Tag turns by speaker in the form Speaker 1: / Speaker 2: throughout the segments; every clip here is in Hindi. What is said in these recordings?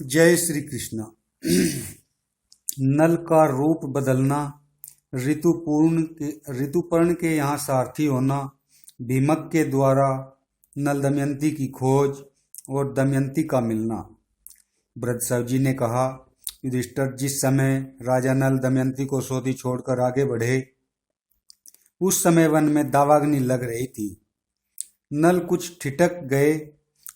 Speaker 1: जय श्री कृष्ण। नल का रूप बदलना, ऋतुपर्ण के यहाँ सारथी होना, भीमक के द्वारा नल दमयंती की खोज और दमयंती का मिलना। भृतसव जी ने कहा, युधिष्ठिर, जिस समय राजा नल दमयंती को सोती छोड़कर आगे बढ़े, उस समय वन में दावाग्नि लग रही थी। नल कुछ ठिठक गए,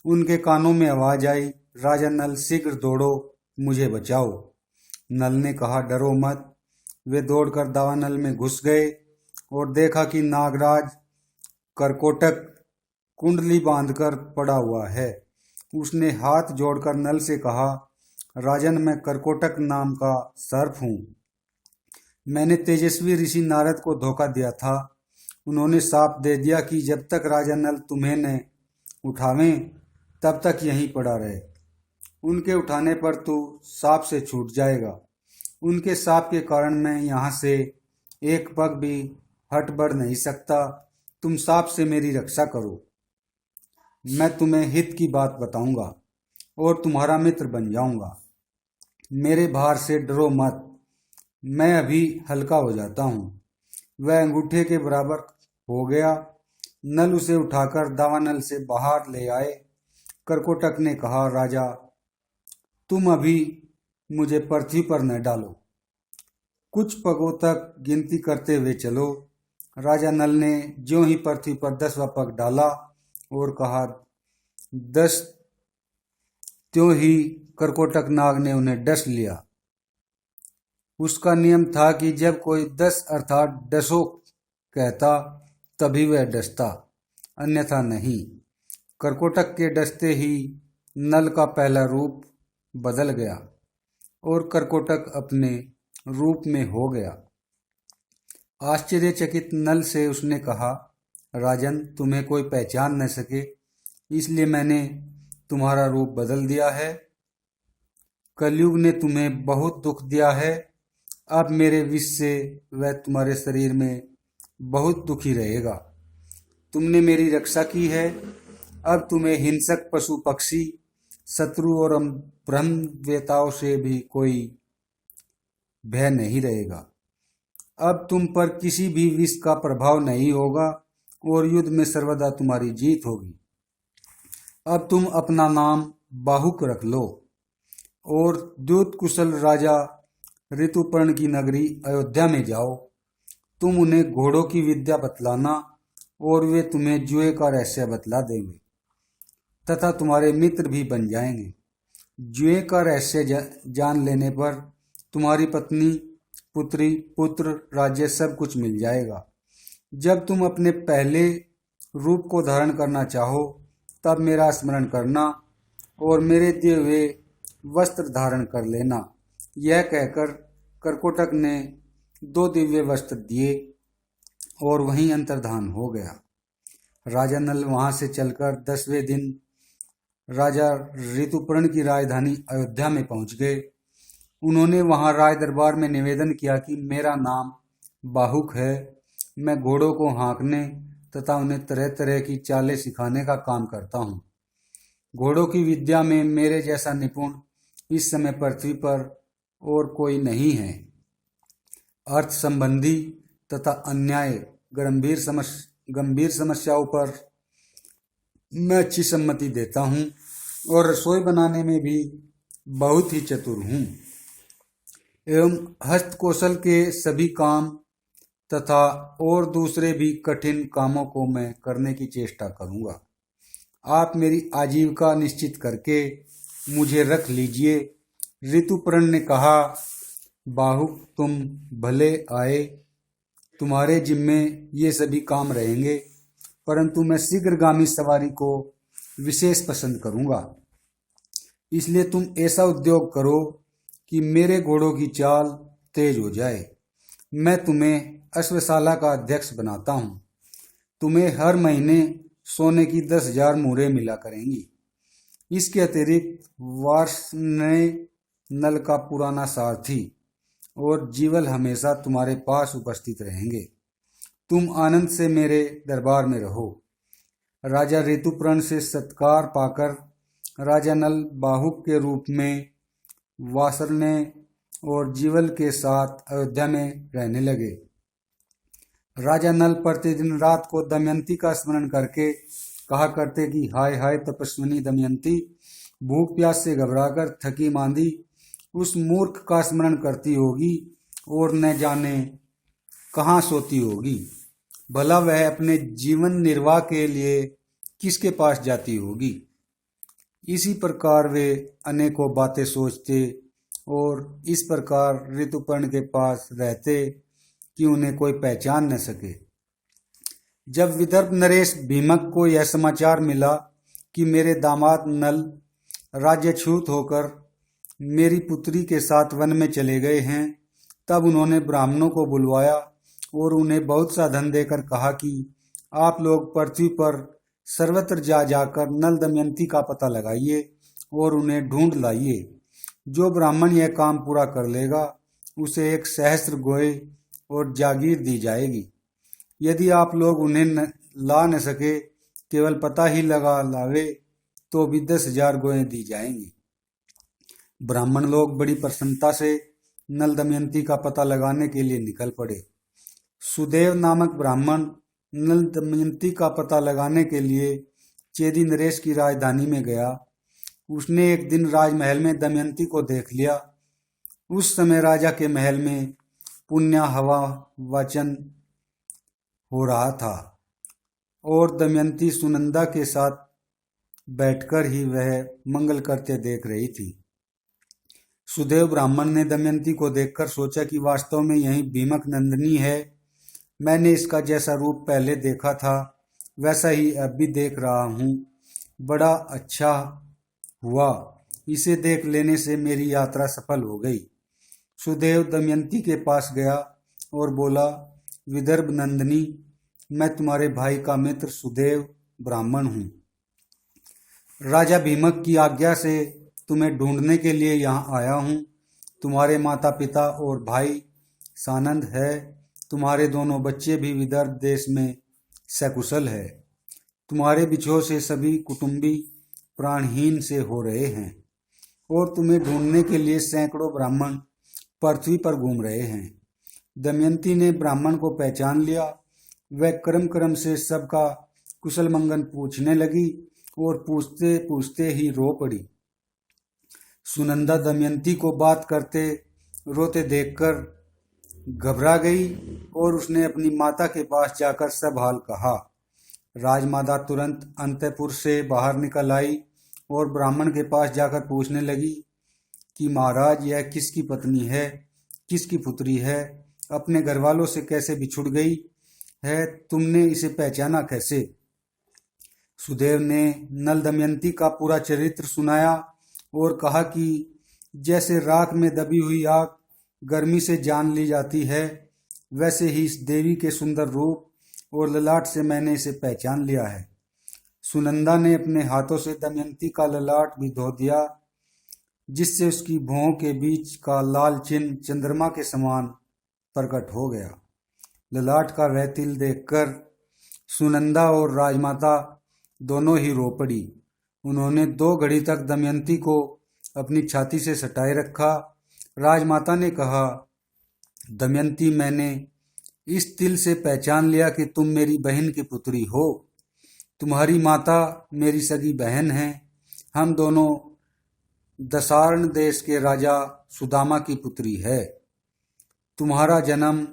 Speaker 1: उनके कानों में आवाज आई, राजा नल, शीघ्र दौड़ो, मुझे बचाओ। नल ने कहा, डरो मत। वे दौड़कर दावानल में घुस गए और देखा कि नागराज करकोटक कुंडली बांधकर पड़ा हुआ है। उसने हाथ जोड़कर नल से कहा, राजन, मैं करकोटक नाम का सर्प हूँ। मैंने तेजस्वी ऋषि नारद को धोखा दिया था। उन्होंने शाप दे दिया कि जब तक राजा नल तुम्हें न उठावें तब तक यहीं पड़ा रहे। उनके उठाने पर तू सांप से छूट जाएगा। उनके सांप के कारण मैं यहाँ से एक पग भी हट बढ़ नहीं सकता। तुम सांप से मेरी रक्षा करो। मैं तुम्हें हित की बात बताऊंगा और तुम्हारा मित्र बन जाऊंगा। मेरे भार से डरो मत, मैं अभी हल्का हो जाता हूँ। वह अंगूठे के बराबर हो गया। नल उसे उठाकर दावानल से बाहर ले आए। करकोटक ने कहा, राजा, तुम अभी मुझे पृथ्वी पर न डालो, कुछ पगों तक गिनती करते हुए चलो। राजा नल ने ज्यों ही पृथ्वी पर 10वां पग डाला और कहा 10, त्यों ही करकोटक नाग ने उन्हें डस लिया। उसका नियम था कि जब कोई 10 अर्थात डसो कहता तभी वह डसता, अन्यथा नहीं। करकोटक के डसते ही नल का पहला रूप बदल गया और करकोटक अपने रूप में हो गया। आश्चर्यचकित नल से उसने कहा, राजन, तुम्हें कोई पहचान न सके इसलिए मैंने तुम्हारा रूप बदल दिया है। कलयुग ने तुम्हें बहुत दुख दिया है। अब मेरे विष से वह तुम्हारे शरीर में बहुत दुखी रहेगा। तुमने मेरी रक्षा की है। अब तुम्हें हिंसक पशु पक्षी, शत्रु और ब्रह्मवेताओं से भी कोई भय नहीं रहेगा। अब तुम पर किसी भी विष का प्रभाव नहीं होगा और युद्ध में सर्वदा तुम्हारी जीत होगी। अब तुम अपना नाम बाहुक रख लो और द्युत कुशल राजा ऋतुपर्ण की नगरी अयोध्या में जाओ। तुम उन्हें घोड़ों की विद्या बतलाना और वे तुम्हें जुए का रहस्य बतला देंगे तथा तुम्हारे मित्र भी बन जाएंगे। जुए का रहस्य जान लेने पर तुम्हारी पत्नी, पुत्री, पुत्र, राज्य सब कुछ मिल जाएगा। जब तुम अपने पहले रूप को धारण करना चाहो तब मेरा स्मरण करना और मेरे दिए हुए वस्त्र धारण कर लेना। यह कहकर करकोटक ने 2 दिव्य वस्त्र दिए और वहीं अंतर्धान हो गया। राजा नल वहां से चलकर 10वें दिन राजा ऋतुपर्ण की राजधानी अयोध्या में पहुंच गए। उन्होंने वहां राज दरबार में निवेदन किया कि मेरा नाम बाहुक है। मैं घोड़ों को हाँकने तथा उन्हें तरह तरह की चालें सिखाने का काम करता हूँ। घोड़ों की विद्या में मेरे जैसा निपुण इस समय पृथ्वी पर और कोई नहीं है। अर्थ संबंधी तथा अन्याय गंभीर समस्याओं पर मैं अच्छी सम्मति देता हूँ और रसोई बनाने में भी बहुत ही चतुर हूँ एवं हस्तकौशल के सभी काम तथा और दूसरे भी कठिन कामों को मैं करने की चेष्टा करूँगा। आप मेरी आजीविका निश्चित करके मुझे रख लीजिए। ऋतुपर्ण ने कहा, बाहुक, तुम भले आए, तुम्हारे जिम्मे ये सभी काम रहेंगे, परंतु मैं शीघ्रगामी सवारी को विशेष पसंद करूंगा। इसलिए तुम ऐसा उद्योग करो कि मेरे घोड़ों की चाल तेज हो जाए। मैं तुम्हें अश्वशाला का अध्यक्ष बनाता हूँ। तुम्हें हर महीने सोने की 10,000 मुहरें मिला करेंगी। इसके अतिरिक्त वार्ष्णेय नल का पुराना सारथी और जीवल हमेशा तुम्हारे पास उपस्थित रहेंगे। तुम आनंद से मेरे दरबार में रहो। राजा ऋतुपर्ण से सत्कार पाकर राजा नल बाहुक के रूप में वासरने और जीवल के साथ अयोध्या में रहने लगे। राजा नल प्रतिदिन रात को दमयंती का स्मरण करके कहा करते कि हाय हाय तपस्विनी दमयंती, भूख प्यास से घबराकर थकी मांदी उस मूर्ख का स्मरण करती होगी और न जाने कहाँ सोती होगी। भला वह अपने जीवन निर्वाह के लिए किसके पास जाती होगी। इसी प्रकार वे अनेकों बातें सोचते और इस प्रकार ऋतुपर्ण के पास रहते कि उन्हें कोई पहचान न सके। जब विदर्भ नरेश भीमक को यह समाचार मिला कि मेरे दामाद नल राज्यच्युत होकर मेरी पुत्री के साथ वन में चले गए हैं, तब उन्होंने ब्राह्मणों को बुलवाया और उन्हें बहुत सा धन देकर कहा कि आप लोग पृथ्वी पर सर्वत्र जा जाकर नल दमयंती का पता लगाइए और उन्हें ढूंढ लाइए। जो ब्राह्मण यह काम पूरा कर लेगा उसे 1 सहस्त्र गोए और जागीर दी जाएगी। यदि आप लोग उन्हें ला न सके, केवल पता ही लगा लावे, तो भी 10,000 गोएं दी जाएंगी। ब्राह्मण लोग बड़ी प्रसन्नता से नल दमयंती का पता लगाने के लिए निकल पड़े। सुदेव नामक ब्राह्मण नल दमयंती का पता लगाने के लिए चेदी नरेश की राजधानी में गया। उसने एक दिन राजमहल में दमयंती को देख लिया। उस समय राजा के महल में पुण्य हवा वाचन हो रहा था और दमयंती सुनंदा के साथ बैठकर ही वह मंगल करते देख रही थी। सुदेव ब्राह्मण ने दमयंती को देखकर सोचा कि वास्तव में यही भीमक नंदिनी है। मैंने इसका जैसा रूप पहले देखा था वैसा ही अब भी देख रहा हूँ। बड़ा अच्छा हुआ, इसे देख लेने से मेरी यात्रा सफल हो गई। सुदेव दमयंती के पास गया और बोला, विदर्भ नंदिनी, मैं तुम्हारे भाई का मित्र सुदेव ब्राह्मण हूँ। राजा भीमक की आज्ञा से तुम्हें ढूंढने के लिए यहाँ आया हूँ। तुम्हारे माता पिता और भाई सानंद है। तुम्हारे दोनों बच्चे भी विदर्भ देश में सकुशल है। तुम्हारे बिछोह से सभी कुटुंबी प्राणहीन से हो रहे हैं और तुम्हें ढूंढने के लिए सैकड़ों ब्राह्मण पृथ्वी पर घूम रहे हैं। दमयंती ने ब्राह्मण को पहचान लिया। वह क्रम क्रम से सबका कुशल मंगल पूछने लगी और पूछते पूछते ही रो पड़ी। सुनंदा दमयंती को बात करते रोते देखकर घबरा गई और उसने अपनी माता के पास जाकर सब हाल कहा। राजमाता तुरंत अंतःपुर से बाहर निकल आई और ब्राह्मण के पास जाकर पूछने लगी कि महाराज, यह किसकी पत्नी है, किसकी पुत्री है, अपने घर वालों से कैसे बिछुड़ गई है, तुमने इसे पहचाना कैसे? सुदेव ने नल दमयंती का पूरा चरित्र सुनाया और कहा कि जैसे राख में दबी हुई आग गर्मी से जान ली जाती है, वैसे ही इस देवी के सुंदर रूप और ललाट से मैंने इसे पहचान लिया है। सुनंदा ने अपने हाथों से दमयंती का ललाट भी धो दिया, जिससे उसकी भौहों के बीच का लाल चिन्ह चंद्रमा के समान प्रकट हो गया। ललाट का वह तिल देखकर सुनंदा और राजमाता दोनों ही रो पड़ी। उन्होंने 2 घड़ी तक दमयंती को अपनी छाती से सटाए रखा। राजमाता ने कहा, दमयंती, मैंने इस तिल से पहचान लिया कि तुम मेरी बहन की पुत्री हो। तुम्हारी माता मेरी सगी बहन है। हम दोनों दसार्ण देश के राजा सुदामा की पुत्री है। तुम्हारा जन्म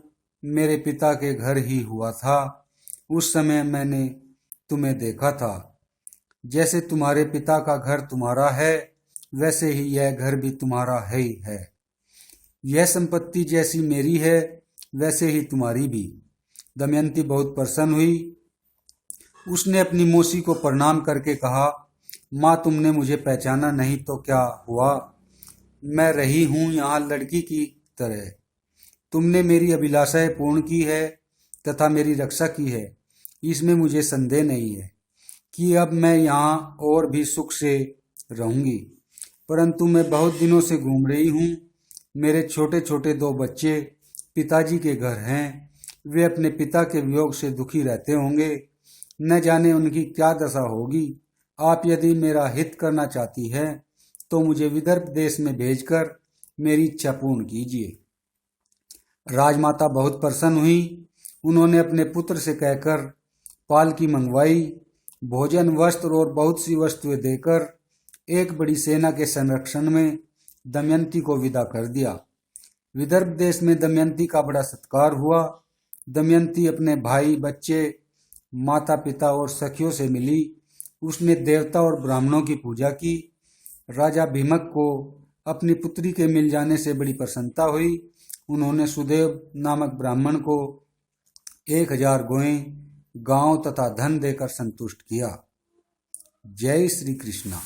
Speaker 1: मेरे पिता के घर ही हुआ था। उस समय मैंने तुम्हें देखा था। जैसे तुम्हारे पिता का घर तुम्हारा है, वैसे ही यह घर भी तुम्हारा ही है। यह संपत्ति जैसी मेरी है, वैसे ही तुम्हारी भी। दमयंती बहुत प्रसन्न हुई। उसने अपनी मौसी को प्रणाम करके कहा, माँ, तुमने मुझे पहचाना नहीं तो क्या हुआ? मैं रही हूँ यहाँ लड़की की तरह। तुमने मेरी अभिलाषाएं पूर्ण की है तथा मेरी रक्षा की है, इसमें मुझे संदेह नहीं है कि अब मैं यहाँ और भी सुख से रहूंगी। परंतु मैं बहुत दिनों से घूम रही हूँ। मेरे छोटे छोटे 2 बच्चे पिताजी के घर हैं। वे अपने पिता के वियोग से दुखी रहते होंगे। न जाने उनकी क्या दशा होगी। आप यदि मेरा हित करना चाहती है तो मुझे विदर्भ देश में भेजकर मेरी इच्छा पूर्ण कीजिए। राजमाता बहुत प्रसन्न हुई। उन्होंने अपने पुत्र से कहकर पालकी मंगवाई, भोजन, वस्त्र और बहुत सी वस्तुएं देकर एक बड़ी सेना के संरक्षण में दमयंती को विदा कर दिया। विदर्भ देश में दमयंती का बड़ा सत्कार हुआ। दमयंती अपने भाई, बच्चे, माता पिता और सखियों से मिली। उसने देवता और ब्राह्मणों की पूजा की। राजा भीमक को अपनी पुत्री के मिल जाने से बड़ी प्रसन्नता हुई। उन्होंने सुदेव नामक ब्राह्मण को 1000 गोएं, गांव तथा धन देकर संतुष्ट किया। जय श्री कृष्णा।